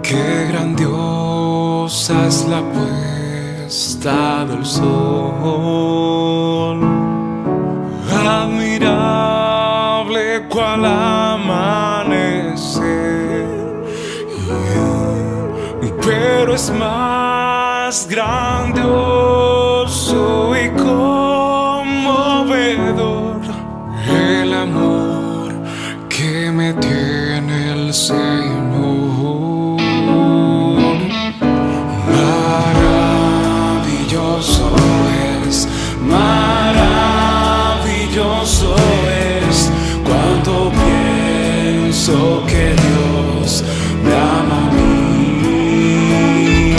Qué grandiosa es la puesta del sol, admirable cual amanecer, pero es más grandioso y conmovedor el amor que me tiene el Señor. Maravilloso es cuando pienso que Dios me ama a mí.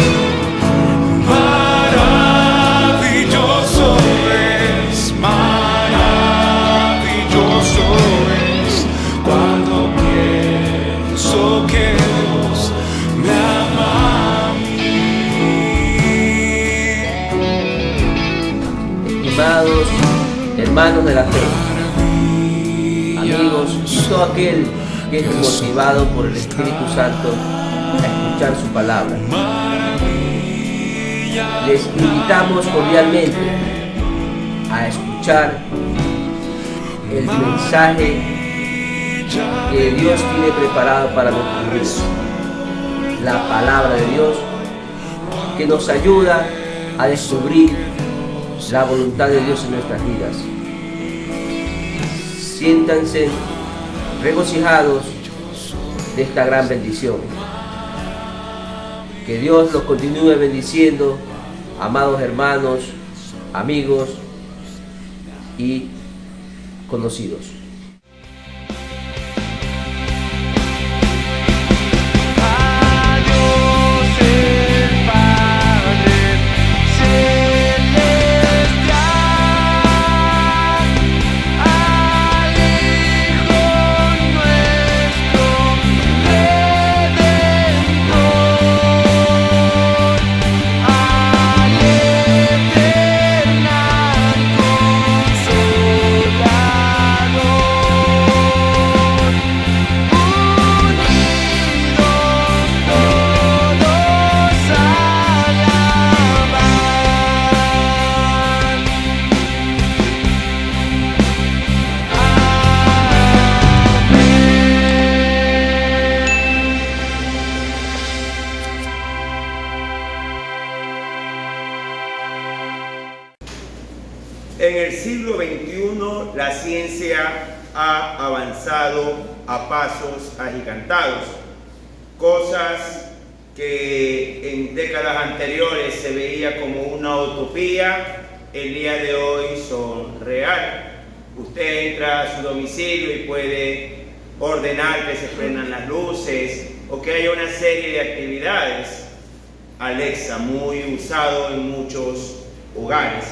Maravilloso es cuando pienso que Dios me ama a mí. Amados hermanos de la fe, amigos y todo aquel que es motivado por el Espíritu Santo a escuchar su palabra, les invitamos cordialmente a escuchar el mensaje que Dios tiene preparado para nuestros vidas, la palabra de Dios que nos ayuda a descubrir la voluntad de Dios en nuestras vidas. Siéntanse regocijados de esta gran bendición. Que Dios los continúe bendiciendo, amados hermanos, amigos y conocidos. En el siglo XXI la ciencia ha avanzado a pasos agigantados. Cosas que en décadas anteriores se veía como una utopía, el día de hoy son real. Usted entra a su domicilio y puede ordenar que se prendan las luces o que haya una serie de actividades. Alexa, muy usado en muchos hogares.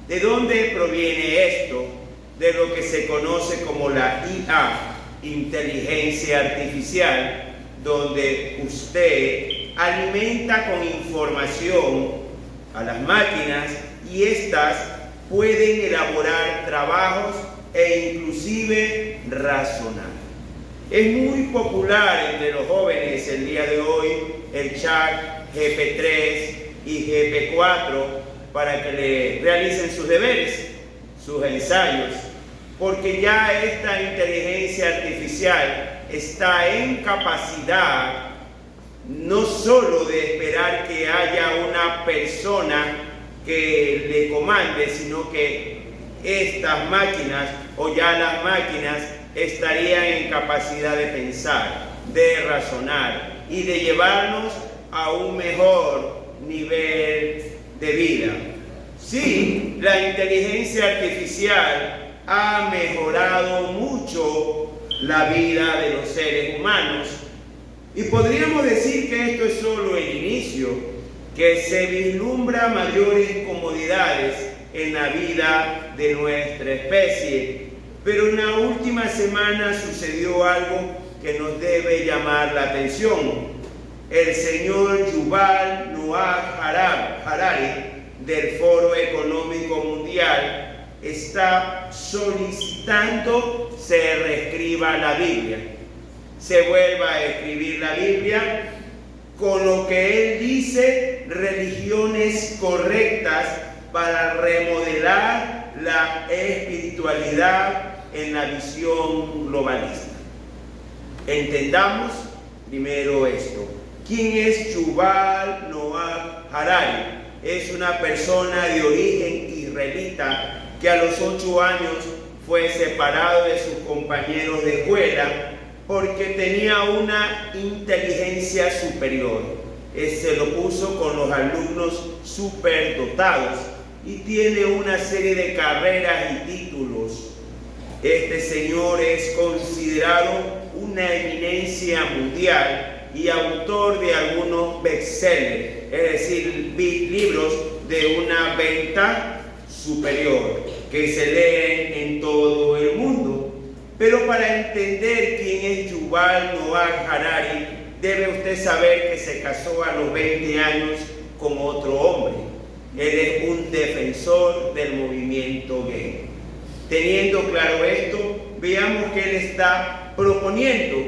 ¿De dónde proviene esto? De lo que se conoce como la IA, inteligencia artificial, donde usted alimenta con información a las máquinas y éstas pueden elaborar trabajos e inclusive razonar. Es muy popular entre los jóvenes el día de hoy el chat GP3 y GP4 para que le realicen sus deberes, sus ensayos, porque ya esta inteligencia artificial está en capacidad no solo de esperar que haya una persona que le comande, sino que estas máquinas o ya las máquinas estarían en capacidad de pensar, de razonar y de llevarnos a un mejor nivel de vida. Sí, la inteligencia artificial ha mejorado mucho la vida de los seres humanos y podríamos decir que esto es solo el inicio, que se vislumbra mayores comodidades en la vida de nuestra especie, pero en la última semana sucedió algo que nos debe llamar la atención. El señor Yuval Noah Harari del Foro Económico Mundial está solicitando se reescriba la Biblia, se vuelva a escribir la Biblia con lo que él dice religiones correctas para remodelar la espiritualidad en la visión globalista. Entendamos primero esto. ¿Quién es Yuval Noah Harari? Es una persona de origen israelita que a los 8 años fue separado de sus compañeros de escuela porque tenía una inteligencia superior. Se lo puso con los alumnos superdotados y tiene una serie de carreras y títulos. Este señor es considerado una eminencia mundial y autor de algunos bestsellers, es decir, libros de una venta superior que se leen en todo el mundo. Pero para entender quién es Yuval Noah Harari, debe usted saber que se casó a los 20 años con otro hombre. Él es un defensor del movimiento gay. Teniendo claro esto, veamos que él está proponiendo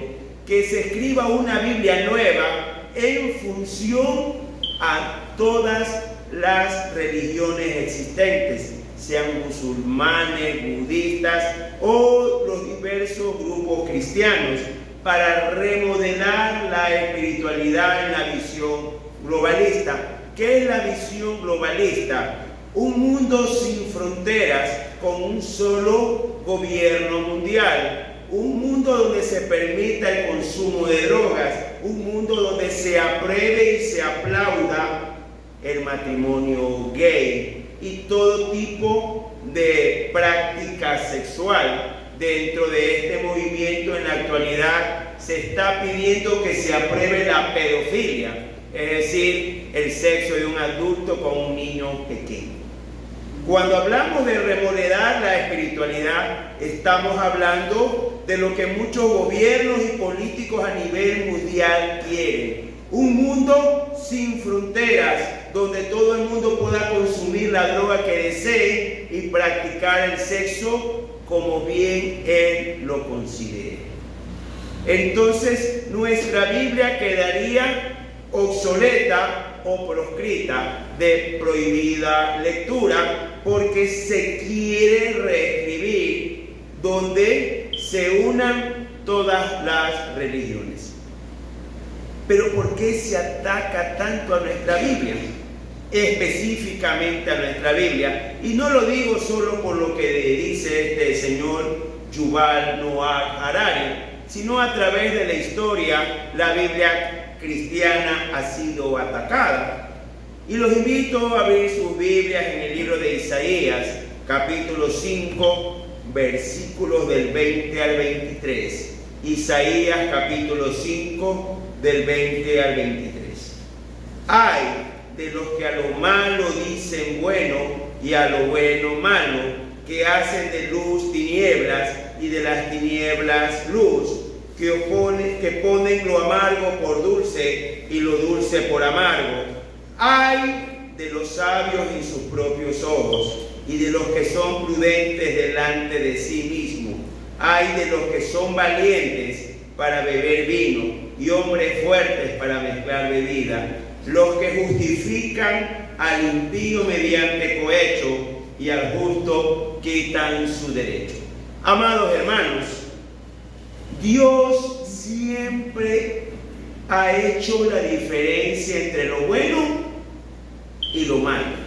que se escriba una Biblia nueva en función a todas las religiones existentes, sean musulmanes, budistas o los diversos grupos cristianos, para remodelar la espiritualidad en la visión globalista. ¿Qué es la visión globalista? Un mundo sin fronteras, con un solo gobierno mundial, un mundo donde se permita el consumo de drogas, un mundo donde se apruebe y se aplauda el matrimonio gay y todo tipo de práctica sexual. Dentro de este movimiento en la actualidad se está pidiendo que se apruebe la pedofilia, es decir, el sexo de un adulto con un niño pequeño. Cuando hablamos de remodelar la espiritualidad, estamos hablando de lo que muchos gobiernos y políticos a nivel mundial quieren. Un mundo sin fronteras, donde todo el mundo pueda consumir la droga que desee y practicar el sexo como bien él lo considere. Entonces, nuestra Biblia quedaría obsoleta o proscrita, de prohibida lectura, porque se quiere reescribir donde se unan todas las religiones. Pero ¿por qué se ataca tanto a nuestra Biblia? Específicamente a nuestra Biblia. Y no lo digo solo por lo que dice este señor Yuval Noah Harari, sino a través de la historia, la Biblia cristiana ha sido atacada. Y los invito a abrir sus Biblias en el libro de Isaías, capítulo 5, versículos del 20 al 23. Isaías, capítulo 5, del 20 al 23. Ay de los que a lo malo dicen bueno y a lo bueno malo, que hacen de luz tinieblas y de las tinieblas luz, que ponen lo amargo por dulce y lo dulce por amargo. Ay de los sabios en sus propios ojos y de los que son prudentes delante de sí mismos. Ay de los que son valientes para beber vino y hombres fuertes para mezclar bebida, los que justifican al impío mediante cohecho y al justo quitan su derecho. Amados hermanos, Dios siempre ha hecho la diferencia entre lo bueno y lo malo.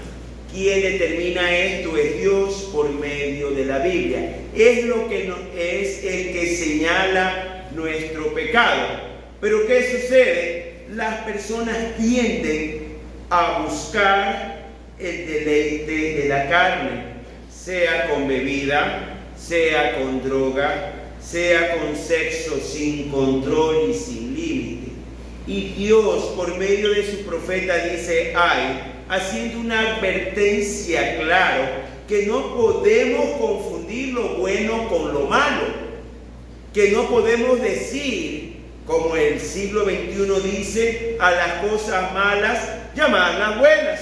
Quien determina esto es Dios por medio de la Biblia. Es el que señala nuestro pecado. Pero ¿qué sucede? Las personas tienden a buscar el deleite de la carne, sea con bebida, sea con droga, sea con sexo sin control y sin límite. Y Dios, por medio de su profeta, dice, haciendo una advertencia clara, que no podemos confundir lo bueno con lo malo, que no podemos decir, como el siglo XXI dice, a las cosas malas llamarlas buenas.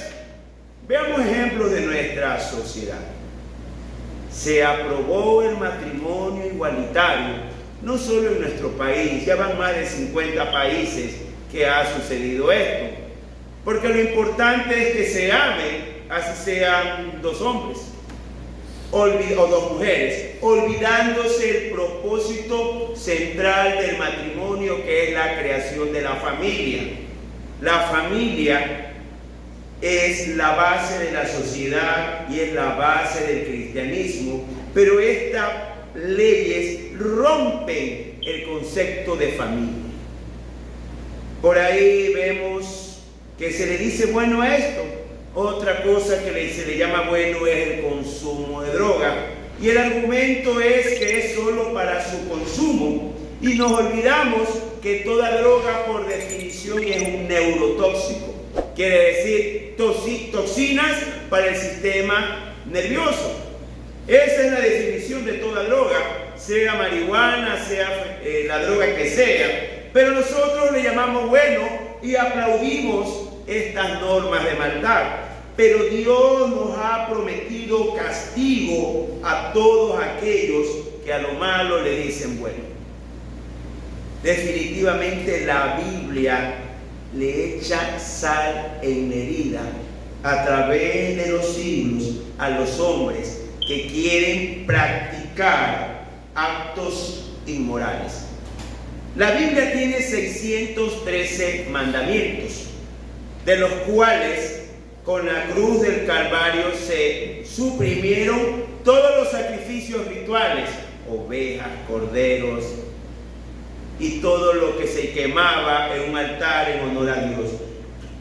Veamos ejemplos de nuestra sociedad. Se aprobó el matrimonio igualitario, no solo en nuestro país, ya van más de 50 países que ha sucedido esto. Porque lo importante es que se amen, así sean dos hombres o dos mujeres, olvidándose el propósito central del matrimonio, que es la creación de la familia. La familia es la base de la sociedad y es la base del cristianismo, pero estas leyes rompen el concepto de familia. Por ahí vemos que se le dice bueno a esto. Otra cosa que se le llama bueno es el consumo de droga. Y el argumento es que es solo para su consumo. Y nos olvidamos que toda droga por definición es un neurotóxico. Quiere decir toxinas para el sistema nervioso. Esa es la definición de toda droga, sea marihuana, sea la droga que sea. Pero nosotros le llamamos bueno y aplaudimos estas normas de maldad. Pero Dios nos ha prometido castigo a todos aquellos que a lo malo le dicen bueno. Definitivamente la Biblia le echa sal en la herida a través de los siglos a los hombres que quieren practicar actos inmorales. La Biblia tiene 613 mandamientos, de los cuales con la cruz del Calvario se suprimieron todos los sacrificios rituales, ovejas, corderos y todo lo que se quemaba en un altar en honor a Dios.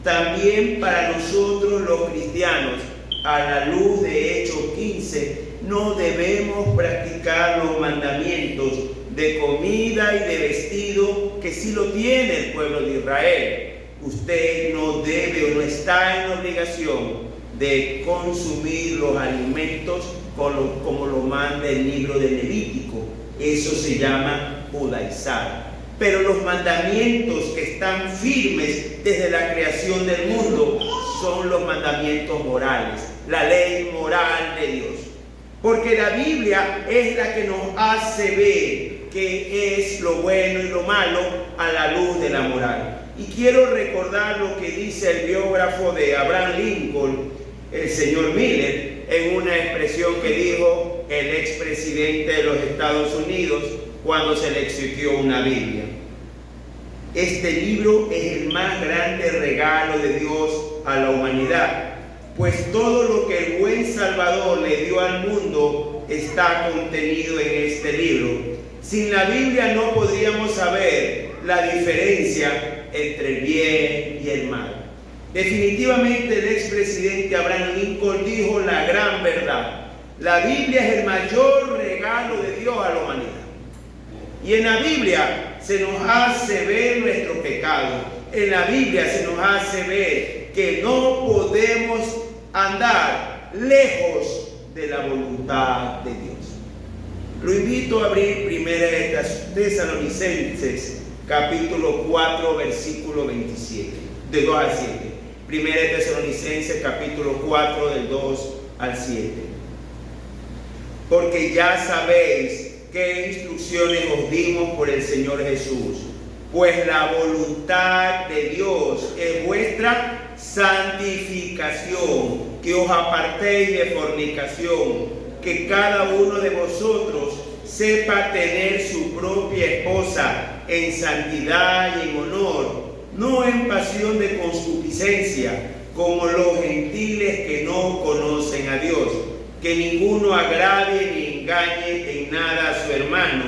También para nosotros los cristianos, a la luz de Hechos 15, no debemos practicar los mandamientos de comida y de vestido que sí lo tiene el pueblo de Israel. Usted no debe o no está en obligación de consumir los alimentos como lo manda el libro de Levítico. Eso se llama judaizar. Pero los mandamientos que están firmes desde la creación del mundo son los mandamientos morales, la ley moral de Dios. Porque la Biblia es la que nos hace ver qué es lo bueno y lo malo a la luz de la moral. Y quiero recordar lo que dice el biógrafo de Abraham Lincoln, el señor Miller, en una expresión que dijo el expresidente de los Estados Unidos cuando se le exigió una Biblia. Este libro es el más grande regalo de Dios a la humanidad, pues todo lo que el buen Salvador le dio al mundo está contenido en este libro. Sin la Biblia no podríamos saber la diferencia entre el bien y el mal. Definitivamente el expresidente Abraham Lincoln dijo la gran verdad. La Biblia es el mayor regalo de Dios a la humanidad. Y en la Biblia se nos hace ver nuestro pecado. En la Biblia se nos hace ver que no podemos andar lejos de la voluntad de Dios. Lo invito a abrir Primera de Tesalonicenses, capítulo 4, versículo 27, de 2 al 7. Primera de Tesalonicenses, capítulo 4, del 2 al 7. Porque ya sabéis qué instrucciones os dimos por el Señor Jesús, pues la voluntad de Dios es vuestra santificación, que os apartéis de fornicación, que cada uno de vosotros sepa tener su propia esposa en santidad y en honor, no en pasión de concupiscencia, como los gentiles que no conocen a Dios. Que ninguno agravie ni engañe en nada a su hermano,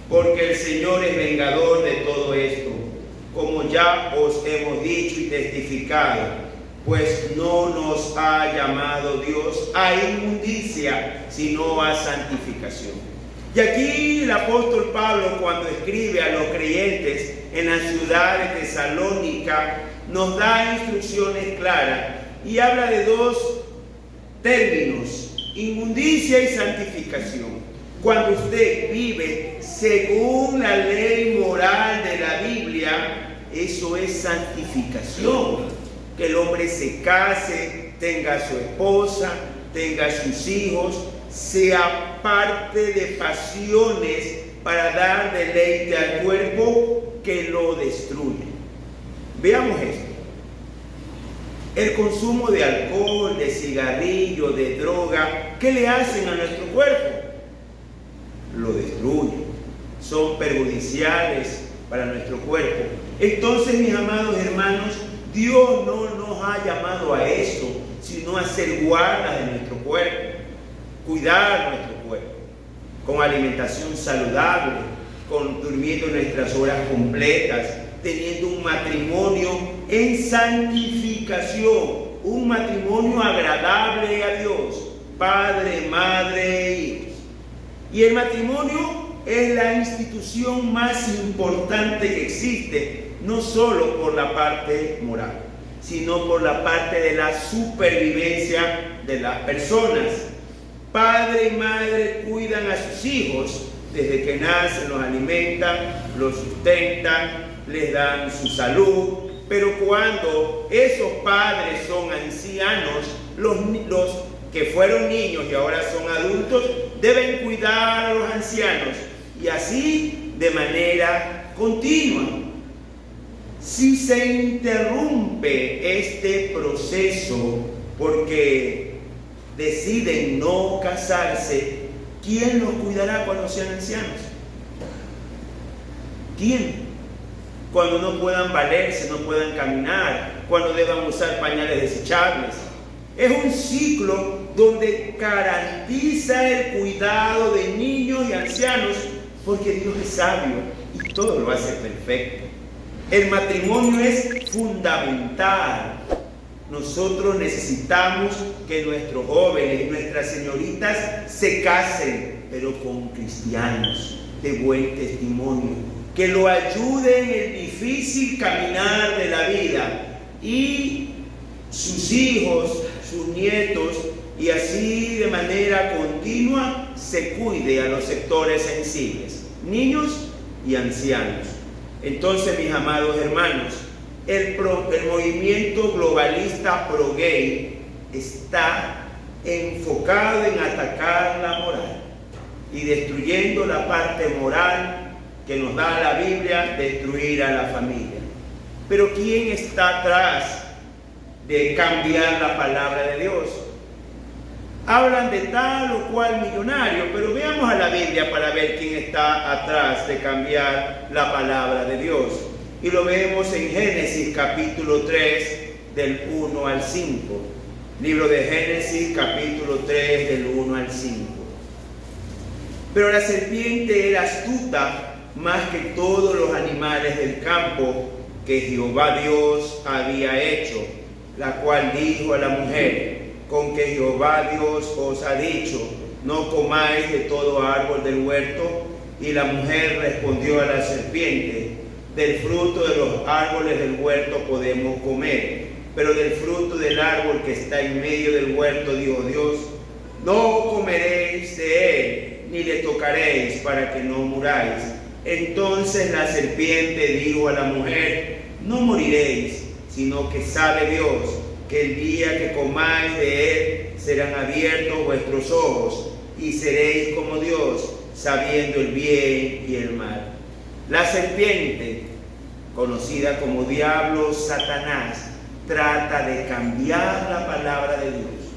porque el Señor es vengador de todo esto, como ya os hemos dicho y testificado, pues no nos ha llamado Dios a inmundicia, sino a santificación. Y aquí el apóstol Pablo, cuando escribe a los creyentes en la ciudad de Tesalónica, nos da instrucciones claras y habla de dos términos: inmundicia y santificación. Cuando usted vive según la ley moral de la Biblia, eso es santificación. Que el hombre se case, tenga su esposa, tenga sus hijos, se aparte de pasiones para dar deleite al cuerpo que lo destruye. Veamos esto. El consumo de alcohol, de cigarrillo, de droga, ¿qué le hacen a nuestro cuerpo? Lo destruyen. Son perjudiciales para nuestro cuerpo. Entonces, mis amados hermanos, Dios no nos ha llamado a eso, sino a ser guardas de nuestro cuerpo, cuidar nuestro cuerpo, con alimentación saludable, con durmiendo nuestras horas completas, teniendo un matrimonio en santificación, un matrimonio agradable a Dios, padre, madre e hijos. Y el matrimonio es la institución más importante que existe, no solo por la parte moral, sino por la parte de la supervivencia de las personas. Padre y madre cuidan a sus hijos desde que nacen, los alimentan, los sustentan, les dan su salud, pero cuando esos padres son ancianos, los que fueron niños y ahora son adultos, deben cuidar a los ancianos, y así de manera continua. Si se interrumpe este proceso porque deciden no casarse, ¿quién los cuidará cuando sean ancianos? ¿Quién? Cuando no puedan valerse, no puedan caminar, cuando deban usar pañales desechables. Es un ciclo donde garantiza el cuidado de niños y ancianos, porque Dios es sabio y todo lo hace perfecto. El matrimonio es fundamental. Nosotros necesitamos que nuestros jóvenes y nuestras señoritas se casen, pero con cristianos de buen testimonio, que lo ayuden en el difícil caminar de la vida, y sus hijos, sus nietos, y así de manera continua se cuide a los sectores sensibles, niños y ancianos. Entonces, mis amados hermanos, el movimiento globalista pro-gay está enfocado en atacar la moral y destruyendo la parte moral que nos da la Biblia, destruir a la familia. Pero ¿quién está atrás de cambiar la palabra de Dios? Hablan de tal o cual millonario, pero veamos a la Biblia para ver quién está atrás de cambiar la palabra de Dios. Y lo vemos en Génesis capítulo 3 del 1 al 5. Libro de Génesis capítulo 3 del 1 al 5. Pero la serpiente era astuta más que todos los animales del campo que Jehová Dios había hecho, la cual dijo a la mujer: con que Jehová Dios os ha dicho, no comáis de todo árbol del huerto. Y la mujer respondió a la serpiente: del fruto de los árboles del huerto podemos comer, pero del fruto del árbol que está en medio del huerto, dijo Dios, no comeréis de él, ni le tocaréis, para que no muráis. Entonces la serpiente dijo a la mujer: no moriréis, sino que sabe Dios que el día que comáis de él serán abiertos vuestros ojos, y seréis como Dios, sabiendo el bien y el mal. La serpiente, conocida como diablo, Satanás, trata de cambiar la palabra de Dios.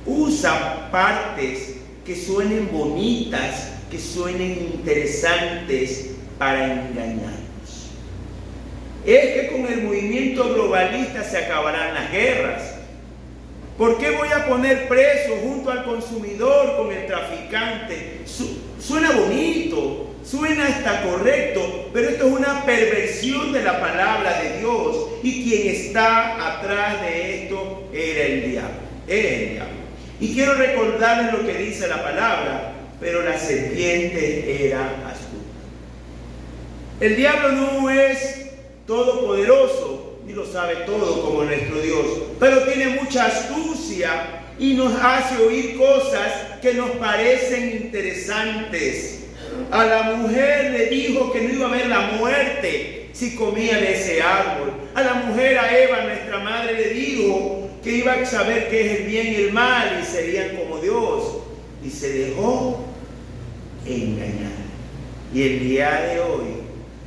Usa partes que suenen bonitas, que suenen interesantes para engañarnos. Es que con el movimiento globalista se acabarán las guerras. ¿Por qué voy a poner preso junto al consumidor con el traficante? Suena bonito, suena hasta correcto, pero esto es una perversión de la palabra de Dios, y quien está atrás de esto era el diablo, es el diablo. Y quiero recordarles lo que dice la palabra: pero la serpiente era astuta. El diablo no es todopoderoso, ni lo sabe todo como nuestro Dios, pero tiene mucha astucia y nos hace oír cosas que nos parecen interesantes. A la mujer le dijo que no iba a haber la muerte si comía de ese árbol. A la mujer, a Eva, nuestra madre, le dijo que iba a saber qué es el bien y el mal y serían como Dios. Y se dejó engañar. Y el día de hoy,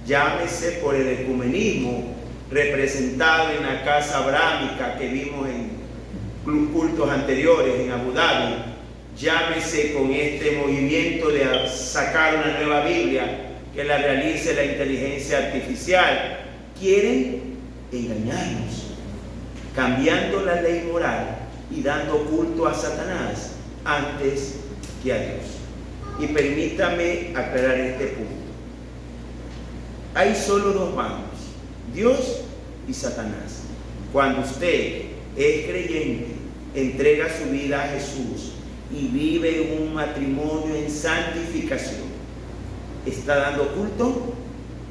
llámese por el ecumenismo, representado en la casa abrámica que vimos en cultos anteriores en Abu Dhabi, llámese con este movimiento de sacar una nueva Biblia que la realice la inteligencia artificial, quieren engañarnos, cambiando la ley moral y dando culto a Satanás antes que a Dios. Y permítame aclarar este punto. Hay solo dos bandos, Dios y Satanás. Cuando usted es creyente, entrega su vida a Jesús y vive un matrimonio en santificación, está dando culto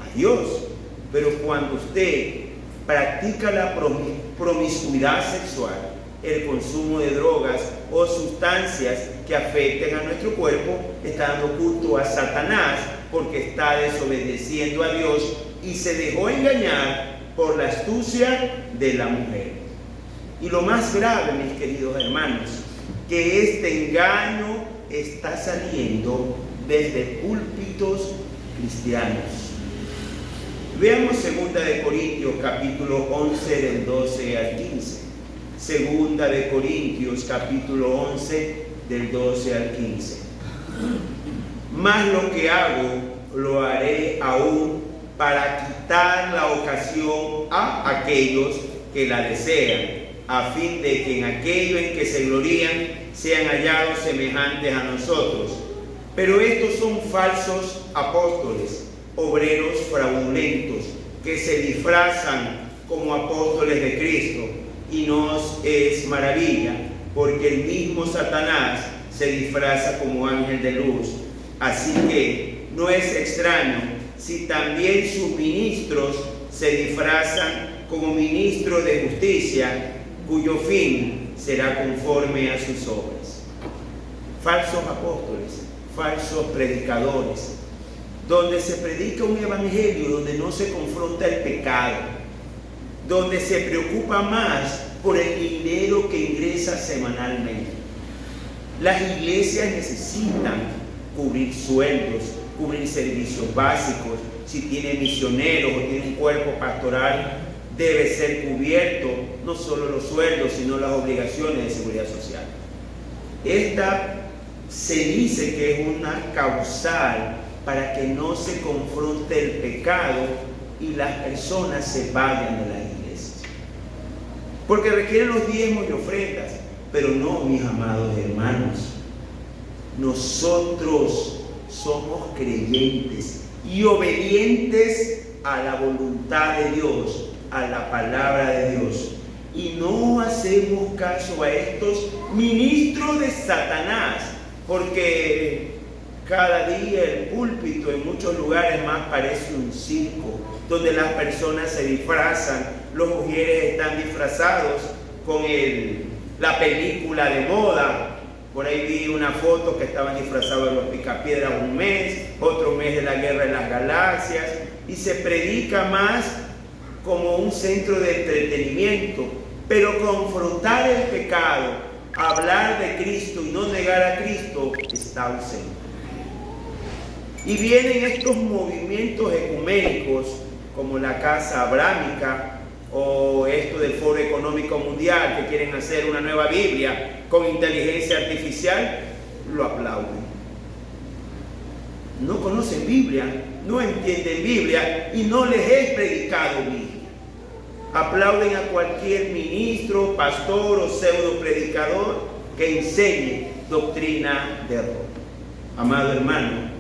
a Dios. Pero cuando usted practica la promiscuidad sexual, el consumo de drogas o sustancias que afecten a nuestro cuerpo, está dando culto a Satanás, porque está desobedeciendo a Dios y se dejó engañar por la astucia de la mujer. Y lo más grave, mis queridos hermanos, que este engaño está saliendo desde púlpitos cristianos. Veamos 2 Corintios capítulo 11 del 12 al 15. 2 Corintios capítulo 11 del 12 al 15. Mas lo que hago, lo haré aún para quitar la ocasión a aquellos que la desean, a fin de que en aquello en que se glorían sean hallados semejantes a nosotros. Pero estos son falsos apóstoles, obreros fraudulentos, que se disfrazan como apóstoles de Cristo, y nos es maravilla, porque el mismo Satanás se disfraza como ángel de luz. Así que no es extraño si también sus ministros se disfrazan como ministros de justicia, cuyo fin será conforme a sus obras. Falsos apóstoles, falsos predicadores, donde se predica un evangelio donde no se confronta el pecado, donde se preocupa más por el dinero que ingresa semanalmente. Las iglesias necesitan cubrir sueldos, cubrir servicios básicos. Si tiene misioneros o tiene un cuerpo pastoral, debe ser cubierto no solo los sueldos, sino las obligaciones de seguridad social. Esta se dice que es una causal para que no se confronte el pecado y las personas se vayan de las iglesias. Porque requieren los diezmos y ofrendas, pero no, mis amados hermanos. Nosotros somos creyentes y obedientes a la voluntad de Dios, a la palabra de Dios. Y no hacemos caso a estos ministros de Satanás, porque cada día el púlpito en muchos lugares más parece un circo, donde las personas se disfrazan, los mujeres están disfrazados con la película de moda. Por ahí vi una foto que estaban disfrazados de los Picapiedras un mes, otro mes de la Guerra de las Galaxias, y se predica más como un centro de entretenimiento, pero confrontar el pecado, hablar de Cristo y no negar a Cristo está ausente. Y vienen estos movimientos ecuménicos como la Casa Abrámica o esto del Foro Económico Mundial, que quieren hacer una nueva Biblia con inteligencia artificial, lo aplauden. No conocen Biblia, no entienden Biblia y no les es predicado Biblia. Aplauden a cualquier ministro, pastor o pseudo predicador que enseñe doctrina de error. Amado hermano,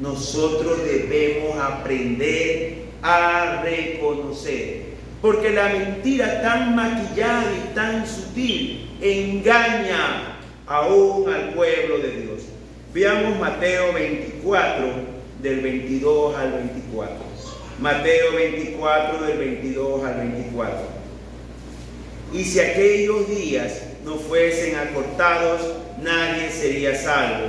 nosotros debemos aprender a reconocer, porque la mentira tan maquillada y tan sutil engaña aún al pueblo de Dios. Veamos Mateo 24, del 22 al 24. Mateo 24, del 22 al 24. Y si aquellos días no fuesen acortados, nadie sería salvo.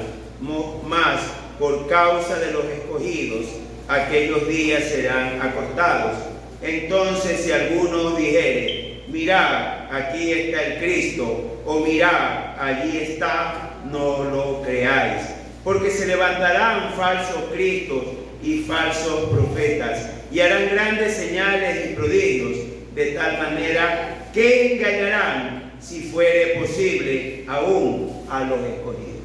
Mas por causa de los escogidos, aquellos días serán acortados. Entonces, si alguno dijere, mirad, aquí está el Cristo, o mirad, allí está, no lo creáis. Porque se levantarán falsos cristos y falsos profetas, y harán grandes señales y prodigios, de tal manera que engañarán, si fuere posible, aún a los escogidos.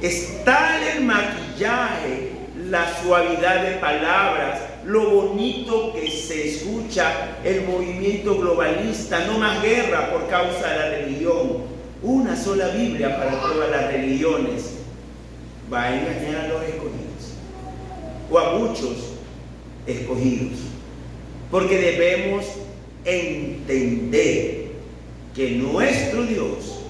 Es tal el maquillaje, la suavidad de palabras, lo bonito que se escucha el movimiento globalista, no más guerra por causa de la religión, una sola Biblia para todas las religiones, va a engañar a los escogidos, o a muchos escogidos, porque debemos entender que nuestro Dios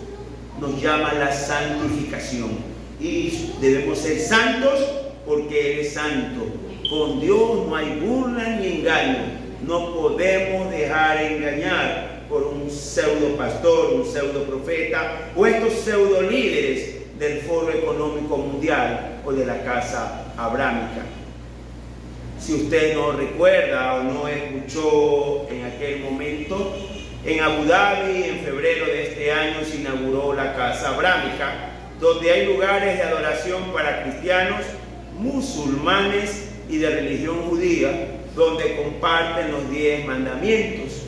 nos llama a la santificación y debemos ser santos porque Él es santo. Con Dios no hay burla ni engaño. No podemos dejar engañar por un pseudo pastor, un pseudo profeta o estos pseudo líderes del Foro Económico Mundial o de la Casa Abrámica. Si usted no recuerda o no escuchó en aquel momento, en Abu Dhabi, en febrero de este año, se inauguró la Casa Abrámica, donde hay lugares de adoración para cristianos, musulmanes y de religión judía, donde comparten los 10 mandamientos,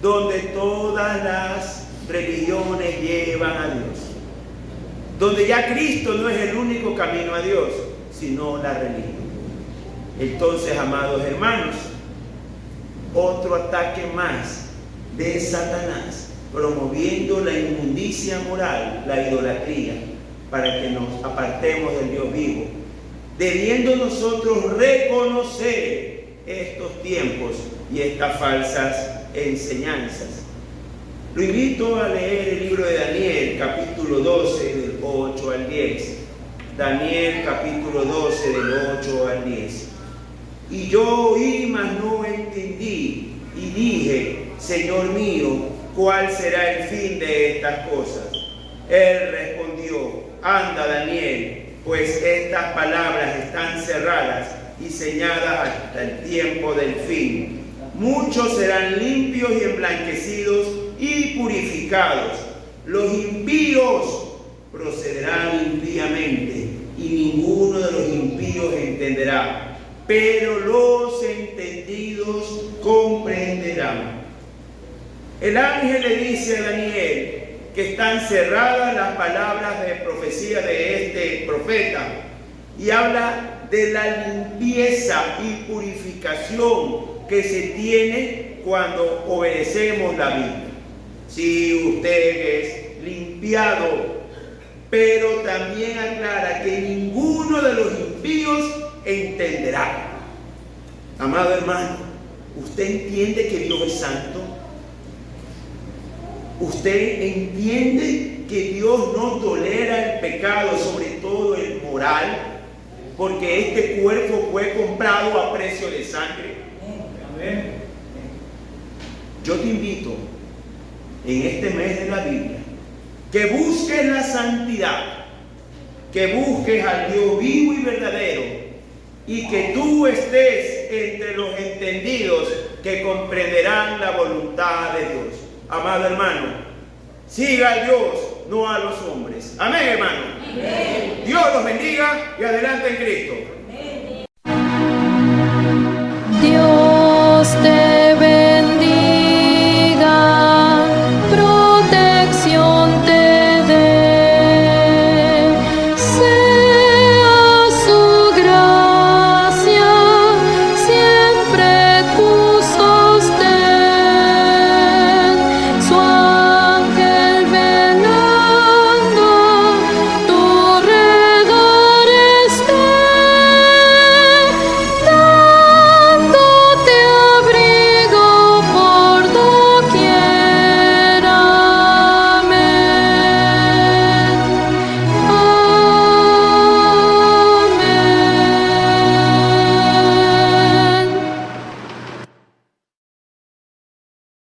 donde todas las religiones llevan a Dios, donde ya Cristo no es el único camino a Dios, sino la religión. Entonces, amados hermanos, otro ataque más de Satanás, promoviendo la inmundicia moral, la idolatría, para que nos apartemos del Dios vivo, debiendo nosotros reconocer estos tiempos y estas falsas enseñanzas. Lo invito a leer el libro de Daniel, capítulo 12, del 8 al 10. Daniel, capítulo 12, del 8 al 10. Y yo oí, mas no entendí, y dije, Señor mío, ¿cuál será el fin de estas cosas? Él respondió, anda, Daniel, pues estas palabras están cerradas y señadas hasta el tiempo del fin. Muchos serán limpios y emblanquecidos y purificados. Los impíos procederán impíamente y ninguno de los impíos entenderá. Pero los entendidos comprenderán. El ángel le dice a Daniel que están cerradas las palabras de profecía de este profeta y habla de la limpieza y purificación que se tiene cuando obedecemos la Biblia. Si usted es limpiado, pero también aclara que ninguno de los impíos entenderá. Amado hermano, ¿usted entiende que Dios es santo? ¿Usted entiende que Dios no tolera el pecado, sobre todo el moral? Porque este cuerpo fue comprado a precio de sangre. Amén. Yo te invito en este mes de la Biblia que busques la santidad, que busques al Dios vivo y verdadero, y que tú estés entre los entendidos que comprenderán la voluntad de Dios. Amado hermano, siga a Dios, no a los hombres. Amén, hermano. Amén. Dios los bendiga y adelante en Cristo.